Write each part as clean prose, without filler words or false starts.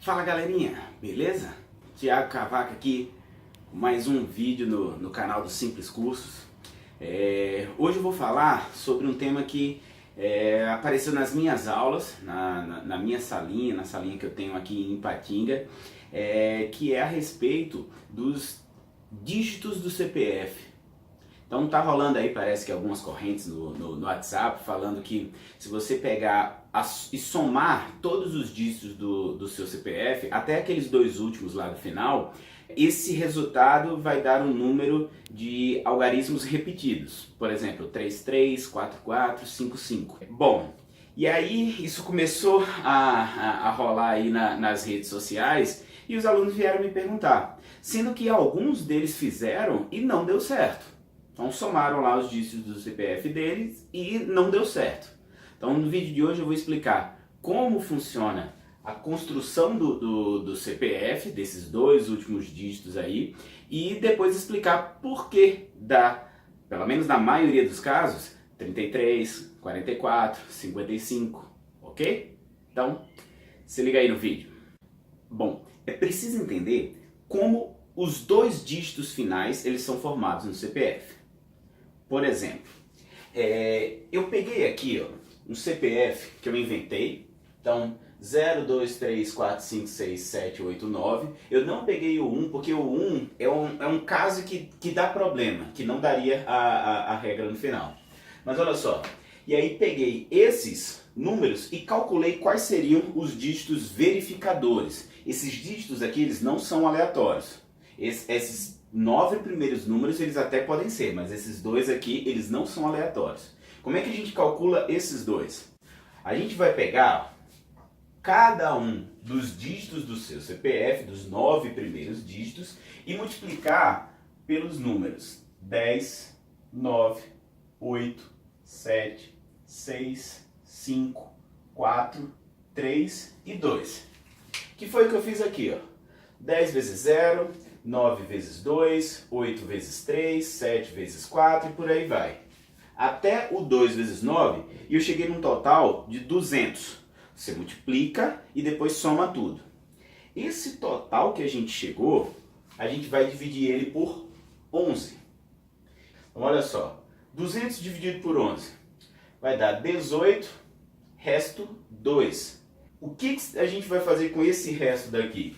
Fala galerinha, beleza? Thiago Cavaco aqui, mais um vídeo no canal do Simples Cursos. Hoje eu vou falar sobre um tema que apareceu nas minhas aulas, na minha salinha, na salinha que eu tenho aqui em Ipatinga, que é a respeito dos dígitos do CPF. Então tá rolando aí, parece que algumas correntes no WhatsApp falando que se você pegar e somar todos os dígitos do seu CPF, até aqueles dois últimos lá no final, esse resultado vai dar um número de algarismos repetidos. Por exemplo, 33, 44, 55. Bom, e aí isso começou a rolar aí nas redes sociais e os alunos vieram me perguntar, sendo que alguns deles fizeram e não deu certo. Então somaram lá os dígitos do CPF deles e não deu certo. Então no vídeo de hoje eu vou explicar como funciona a construção do CPF, desses dois últimos dígitos aí, e depois explicar por que pelo menos na maioria dos casos, 33, 44, 55, ok? Então, se liga aí no vídeo. Bom, é preciso entender como os dois dígitos finais eles são formados no CPF. Por exemplo, eu peguei aqui um CPF que eu inventei, então 0, 2, 3, 4, 5, 6, 7, 8, 9. Eu não peguei o 1 porque o 1 é um caso que dá problema, que não daria a regra no final. Mas olha só, e aí peguei esses números e calculei quais seriam os dígitos verificadores. Esses dígitos aqui eles não são aleatórios. Esses 9 primeiros números eles até podem ser, mas esses dois aqui eles não são aleatórios. Como é que a gente calcula esses dois? A gente vai pegar cada um dos dígitos do seu CPF, dos 9 primeiros dígitos, e multiplicar pelos números 10, 9, 8, 7, 6, 5, 4, 3 e 2. Que foi o que eu fiz aqui, ó. 10 vezes 0, 9 vezes 2, 8 vezes 3, 7 vezes 4 e por aí vai. Até o 2 vezes 9 e eu cheguei num total de 200. Você multiplica e depois soma tudo. Esse total que a gente chegou, a gente vai dividir ele por 11. Então olha só, 200 dividido por 11 vai dar 18, resto 2. O que a gente vai fazer com esse resto daqui?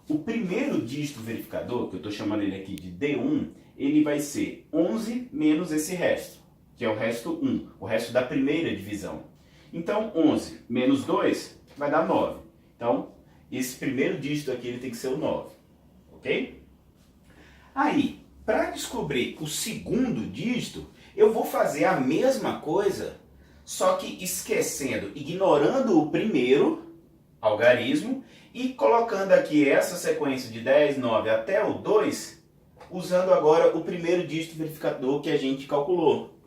O primeiro dígito verificador, que eu estou chamando ele aqui de D1, ele vai ser 11 menos esse resto, que é o resto 1, o resto da primeira divisão. Então 11 menos 2 vai dar 9. Então esse primeiro dígito aqui ele tem que ser o 9, ok? Aí, para descobrir o segundo dígito, eu vou fazer a mesma coisa, só que esquecendo, ignorando o primeiro algarismo e colocando aqui essa sequência de 10, 9 até o 2, usando agora o primeiro dígito verificador que a gente calculou.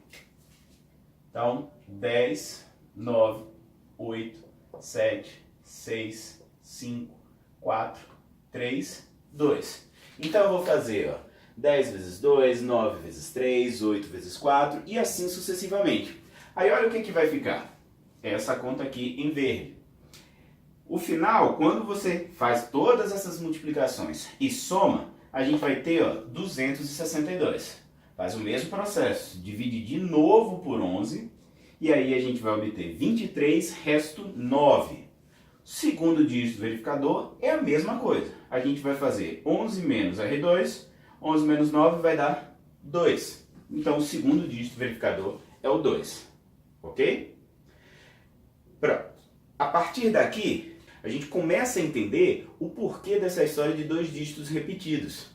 Então, 10, 9, 8, 7, 6, 5, 4, 3, 2. Então eu vou fazer 10 vezes 2, 9 vezes 3, 8 vezes 4 e assim sucessivamente. Aí olha o que vai ficar. Essa conta aqui em verde. O final, quando você faz todas essas multiplicações e soma, a gente vai ter 262. Faz o mesmo processo, divide de novo por 11 e aí a gente vai obter 23, resto 9. Segundo dígito verificador é a mesma coisa. A gente vai fazer 11 menos R2, 11 menos 9 vai dar 2. Então o segundo dígito verificador é o 2. Ok? Pronto. A partir daqui, a gente começa a entender o porquê dessa história de dois dígitos repetidos.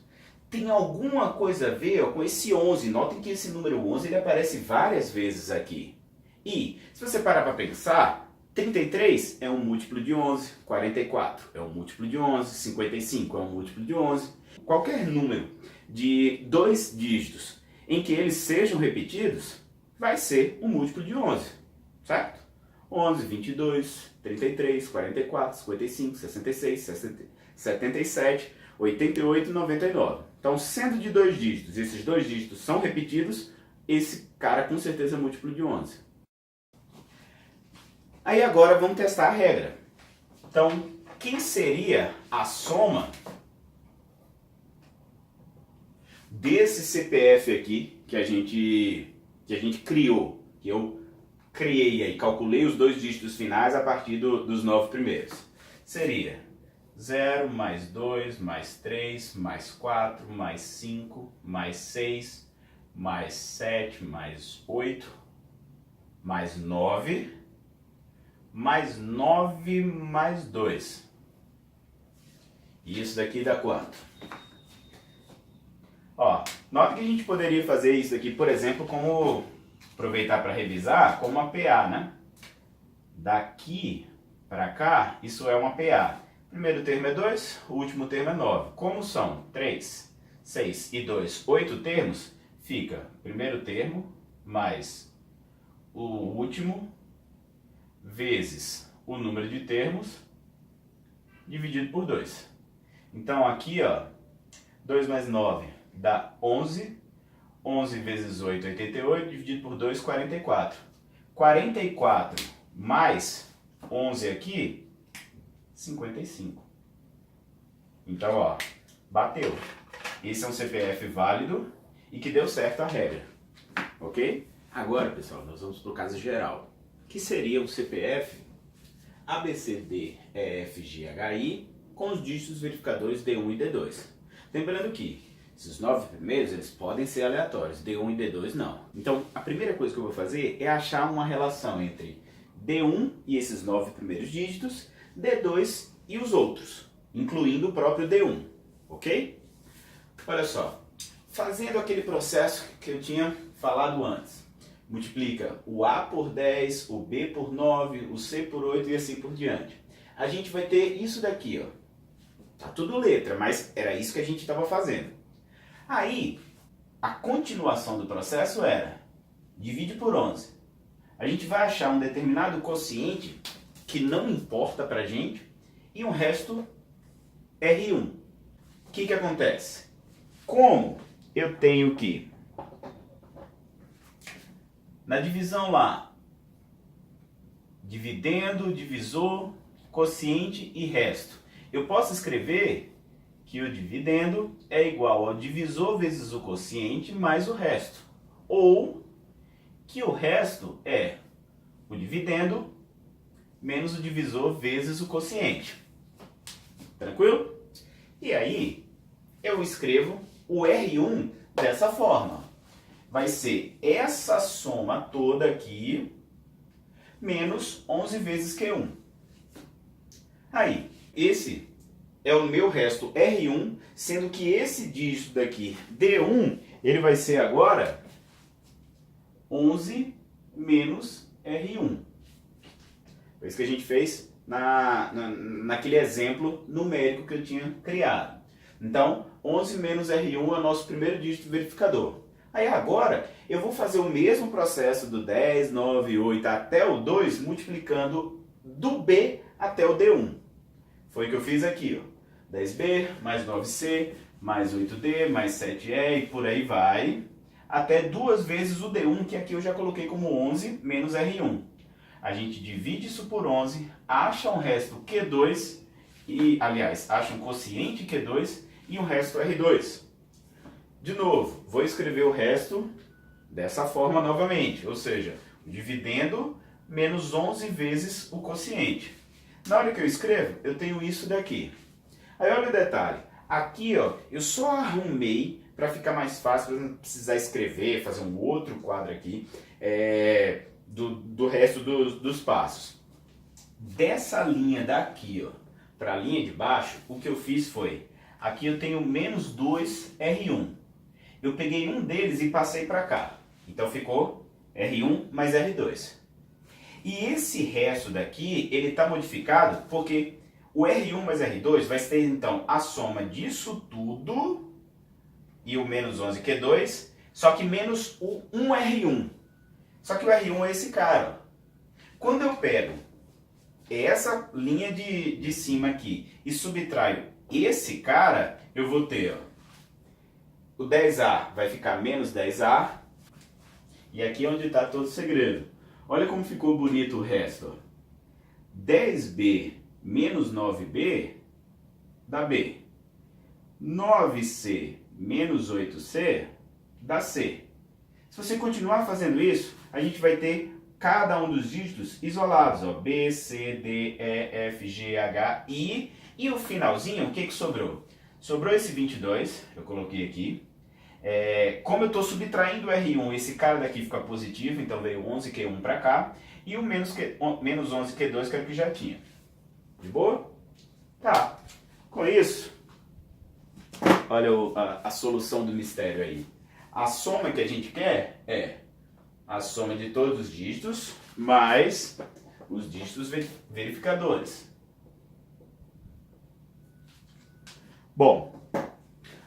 Tem alguma coisa a ver com esse 11. Notem que esse número 11 ele aparece várias vezes aqui. E, se você parar para pensar, 33 é um múltiplo de 11, 44 é um múltiplo de 11, 55 é um múltiplo de 11. Qualquer número de dois dígitos em que eles sejam repetidos vai ser um múltiplo de 11, certo? 11, 22, 33, 44, 55, 66, 77, 88 e 99. Então, sendo de dois dígitos, esses dois dígitos são repetidos, esse cara com certeza é múltiplo de 11. Aí agora vamos testar a regra. Então, quem seria a soma desse CPF aqui que a gente criou, que eu criei aí, calculei os dois dígitos finais a partir dos 9 primeiros. Seria 0, mais 2, mais 3, mais 4, mais 5, mais 6, mais 7, mais 8, mais 9, mais 9, mais 2. E isso daqui dá quanto? Ó, nota que a gente poderia fazer isso aqui, por exemplo, como aproveitar para revisar, como uma PA, né? Daqui para cá, isso é uma PA. Primeiro termo é 2, o último termo é 9. Como são 3, 6 e 2, 8 termos, fica primeiro termo mais o último vezes o número de termos dividido por 2. Então aqui, ó, 2 mais 9 dá 11. 11 vezes 8, 88, dividido por 2, 44. 44 mais 11 aqui, 55. Então, ó, bateu. Esse é um CPF válido e que deu certo a regra. Ok? Agora, pessoal, nós vamos para o caso geral. Que seria um CPF ABCDEFGHI com os dígitos verificadores D1 e D2. Lembrando que esses 9 primeiros, eles podem ser aleatórios, D1 e D2 não. Então, a primeira coisa que eu vou fazer é achar uma relação entre D1 e esses 9 primeiros dígitos, D2 e os outros, incluindo o próprio D1, ok? Olha só, fazendo aquele processo que eu tinha falado antes. Multiplica o A por 10, o B por 9, o C por 8 e assim por diante. A gente vai ter isso daqui, ó. Tá tudo letra, mas era isso que a gente estava fazendo. Aí, a continuação do processo era, divide por 11. A gente vai achar um determinado quociente que não importa pra gente e um resto R1. O que acontece? Como eu tenho que, na divisão lá, dividendo, divisor, quociente e resto, eu posso escrever que o dividendo é igual ao divisor vezes o quociente mais o resto. Ou que o resto é o dividendo menos o divisor vezes o quociente. Tranquilo? E aí, eu escrevo o R1 dessa forma. Vai ser essa soma toda aqui menos 11 vezes Q1. Aí, esse é o meu resto R1, sendo que esse dígito daqui, D1, ele vai ser agora 11 menos R1. Foi isso que a gente fez naquele exemplo numérico que eu tinha criado. Então, 11 menos R1 é o nosso primeiro dígito verificador. Aí agora, eu vou fazer o mesmo processo do 10, 9, 8 até o 2, multiplicando do B até o D1. Foi o que eu fiz aqui, ó. 10B, mais 9C, mais 8D, mais 7E e por aí vai. Até 2 vezes o D1, que aqui eu já coloquei como 11 menos R1. A gente divide isso por 11, acha um resto Q2, e, aliás, acha um quociente Q2 e um resto R2. De novo, vou escrever o resto dessa forma novamente, ou seja, o dividendo menos 11 vezes o quociente. Na hora que eu escrevo, eu tenho isso daqui. Aí olha o detalhe, aqui ó, eu só arrumei para ficar mais fácil, para não precisar escrever, fazer um outro quadro aqui do resto dos passos. Dessa linha daqui ó, para a linha de baixo, o que eu fiz foi, aqui eu tenho menos 2R1. Eu peguei um deles e passei para cá, então ficou R1 mais R2. E esse resto daqui, ele está modificado porque o R1 mais R2 vai ter, então, a soma disso tudo e o menos 11Q2, só que menos o 1R1. Só que o R1 é esse cara. Quando eu pego essa linha de cima aqui e subtraio esse cara, eu vou ter, ó, o 10A vai ficar menos 10A, e aqui é onde está todo o segredo. Olha como ficou bonito o resto. Ó. 10B menos 9B dá B. 9C menos 8C dá C. Se você continuar fazendo isso, a gente vai ter cada um dos dígitos isolados, ó, B, C, D, E, F, G, H, I, e o finalzinho, o que sobrou? Sobrou esse 22, eu coloquei aqui. Como eu estou subtraindo o R1, esse cara daqui fica positivo, então veio 11Q1 para cá, e o menos 11Q2 que era o que já tinha. De boa? Tá. Com isso, olha a solução do mistério aí. A soma que a gente quer é a soma de todos os dígitos mais os dígitos verificadores. Bom,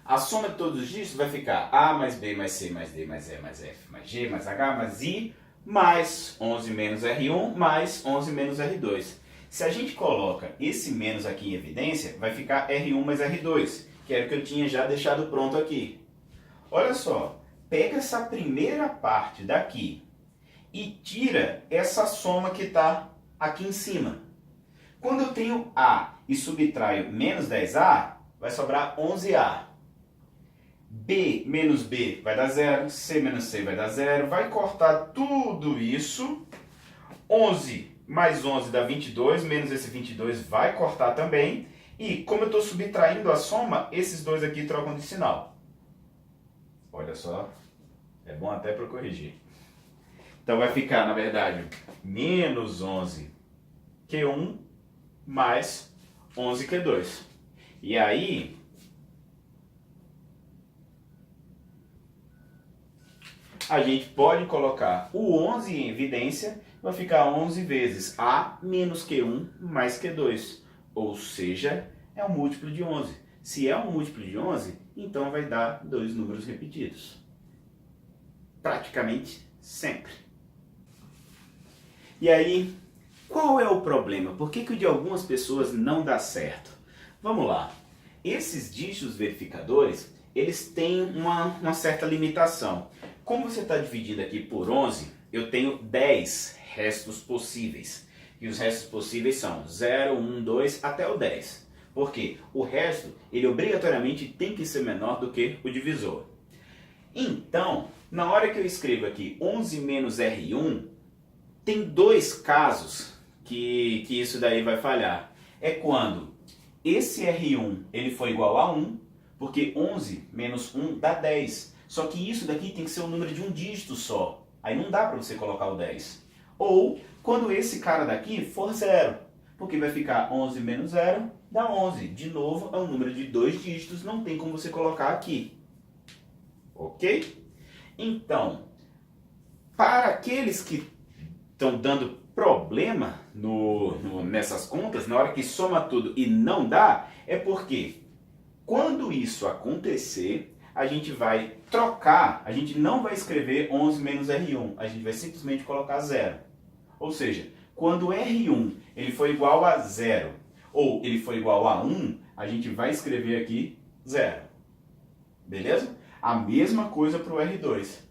a soma de todos os dígitos vai ficar A mais B mais C mais D mais E mais F mais G mais H mais I mais 11 menos R1 mais 11 menos R2. Se a gente coloca esse menos aqui em evidência, vai ficar R1 mais R2, que era o que eu tinha já deixado pronto aqui. Olha só, pega essa primeira parte daqui e tira essa soma que está aqui em cima. Quando eu tenho A e subtraio menos 10A, vai sobrar 11A. B menos B vai dar 0, C menos C vai dar 0, vai cortar tudo isso. 11 mais 11 dá 22, menos esse 22 vai cortar também. E como eu estou subtraindo a soma, esses dois aqui trocam de sinal. Olha só, é bom até para corrigir. Então vai ficar, na verdade, menos 11Q1 mais 11Q2. E aí, a gente pode colocar o 11 em evidência, vai ficar 11 vezes A menos Q1 mais Q2. Ou seja, é um múltiplo de 11. Se é um múltiplo de 11, então vai dar dois números repetidos. Praticamente sempre. E aí, qual é o problema? Por que o de algumas pessoas não dá certo? Vamos lá. Esses dígitos verificadores, eles têm uma certa limitação. Como você está dividido aqui por 11, eu tenho 10 restos possíveis. E os restos possíveis são 0, 1, 2 até o 10. Por quê? O resto, ele obrigatoriamente tem que ser menor do que o divisor. Então, na hora que eu escrevo aqui 11 menos R1, tem dois casos que isso daí vai falhar. É quando esse R1 ele for igual a 1, porque 11 menos 1 dá 10. Só que isso daqui tem que ser um número de um dígito só. Aí não dá para você colocar o 10. Ou quando esse cara daqui for 0, porque vai ficar 11 menos 0 dá 11. De novo, é um número de dois dígitos, não tem como você colocar aqui. Ok? Então, para aqueles que estão dando problema nessas contas, na hora que soma tudo e não dá, é porque quando isso acontecer, a gente vai trocar, a gente não vai escrever 11 menos R1, a gente vai simplesmente colocar 0. Ou seja, quando R1 ele for igual a 0 ou ele for igual a 1, a gente vai escrever aqui 0. Beleza? A mesma coisa para o R2.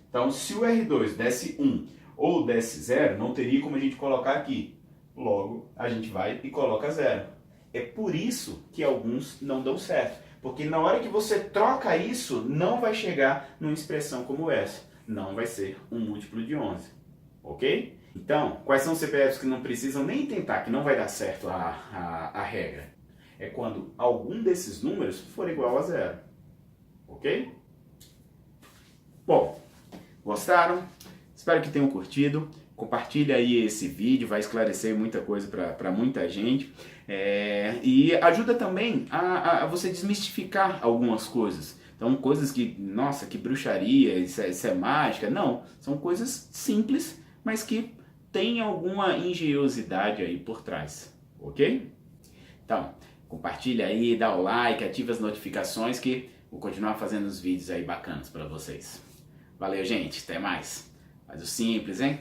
Então, se o R2 desse 1 ou desse 0, não teria como a gente colocar aqui. Logo, a gente vai e coloca 0. É por isso que alguns não dão certo. Porque na hora que você troca isso, não vai chegar numa expressão como essa. Não vai ser um múltiplo de 11. Ok? Então, quais são os CPFs que não precisam nem tentar, que não vai dar certo a regra? É quando algum desses números for igual a 0. Ok? Bom, gostaram? Espero que tenham curtido. Compartilha aí esse vídeo, vai esclarecer muita coisa para muita gente. E ajuda também a você desmistificar algumas coisas. Então, coisas que, nossa, que bruxaria, isso é mágica. Não, são coisas simples, mas que tem alguma engenhosidade aí por trás. Ok? Então, compartilha aí, dá o like, ativa as notificações que vou continuar fazendo os vídeos aí bacanas para vocês. Valeu, gente. Até mais. Faz o simples, hein?